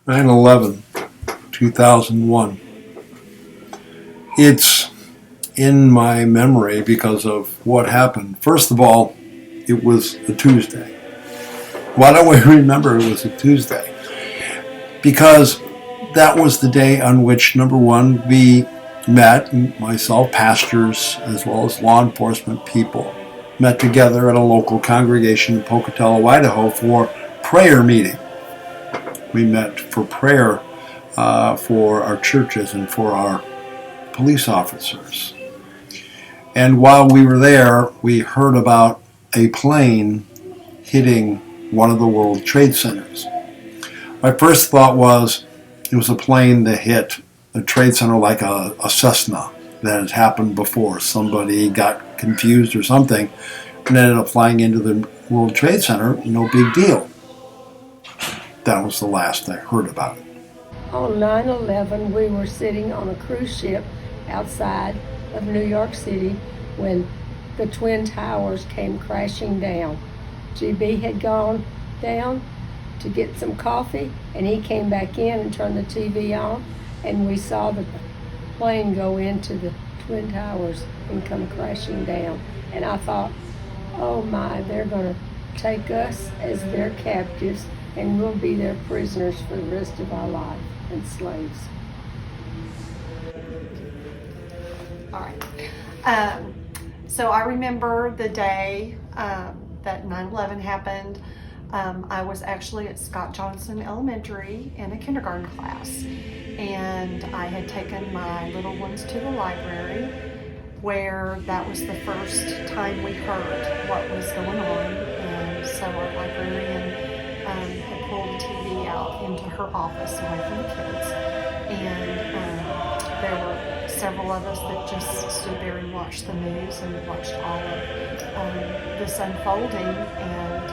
9/11, 2001. It's in my memory because of what happened. First of all, it was a Tuesday. Why don't we remember it was a Tuesday? Because that was the day on which, number one, we met, myself, pastors, as well as law enforcement people, met together at a local congregation in Pocatello, Idaho for prayer meeting. We met for prayer for our churches and for our police officers. And while we were there, we heard about a plane hitting one of the World Trade Centers. My first thought was it was a plane that hit a trade center like a Cessna that had happened before. Somebody got confused or something and ended up flying into the World Trade Center. No big deal. That was the last I heard about it. On 9/11, we were sitting on a cruise ship outside of New York City when the Twin Towers came crashing down. GB had gone down to get some coffee, and he came back in and turned the TV on, and we saw the plane go into the Twin Towers and come crashing down. And I thought, oh my, they're going to take us as their captives, and we'll be their prisoners for the rest of our life and slaves. All right. So I remember the day that 9/11 happened. I was actually at Scott Johnson Elementary in a kindergarten class, and I had taken my little ones to the library, where that was the first time we heard what was going on. And so our librarian had pulled a TV out into her office away from the kids, and there were several of us that just stood there and watched the news and watched all of this unfolding, and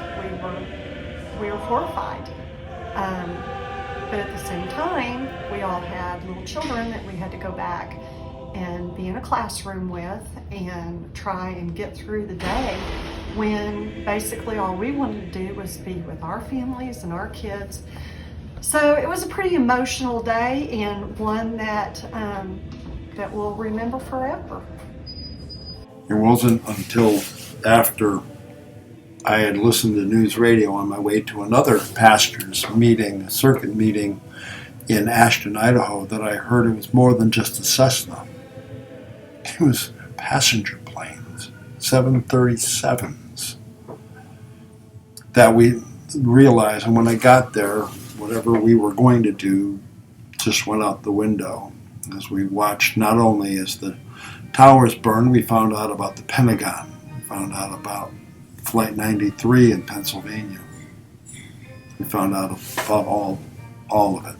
we were horrified. But at the same time, we all had little children that we had to go back and be in a classroom with and try and get through the day, when basically all we wanted to do was be with our families and our kids. So it was a pretty emotional day, and one that we'll remember forever. It wasn't until after I had listened to news radio on my way to another pastor's meeting, a circuit meeting in Ashton, Idaho, that I heard it was more than just a Cessna. It was passenger planes, 737s, that we realized. And when I got there, whatever we were going to do just went out the window. As we watched, not only as the towers burned, we found out about the Pentagon. We found out about Flight 93 in Pennsylvania. We found out about all of it.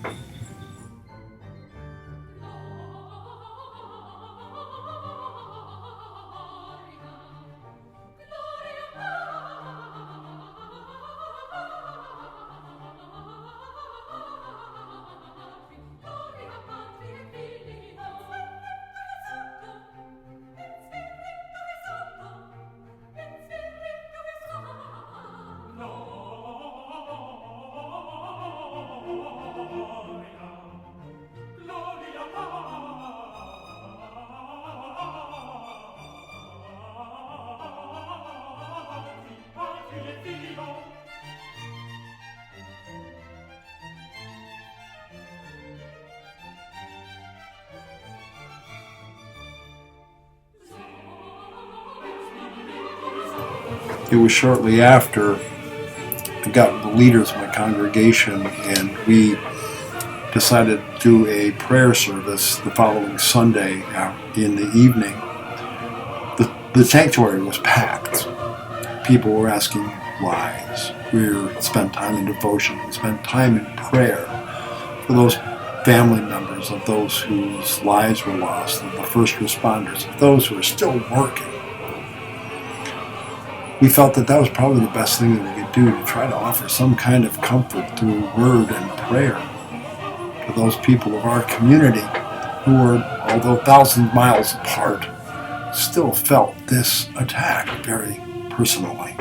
It was shortly after I got the leaders of my congregation, and we decided to do a prayer service the following Sunday in the evening. The sanctuary was packed. People were asking whys. We spent time in devotion. We spent time in prayer for those family members of those whose lives were lost, of the first responders, of those who are still working. We felt that was probably the best thing that we could do, to try to offer some kind of comfort through word and prayer to those people of our community who were, although thousands of miles apart, still felt this attack very personally.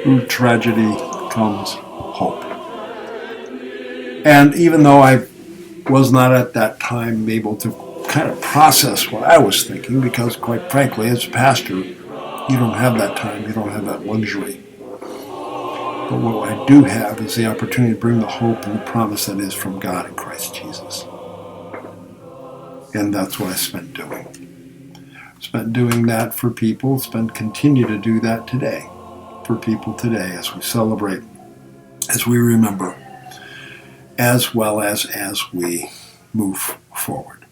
through tragedy comes hope. And even though I was not at that time able to kind of process what I was thinking, because quite frankly, as a pastor, you don't have that time, you don't have that luxury. But what I do have is the opportunity to bring the hope and the promise that is from God in Christ Jesus. And that's what I spent doing. Spent doing that for people, continue to do that today, for people today as we celebrate, as we remember, as well as we move forward.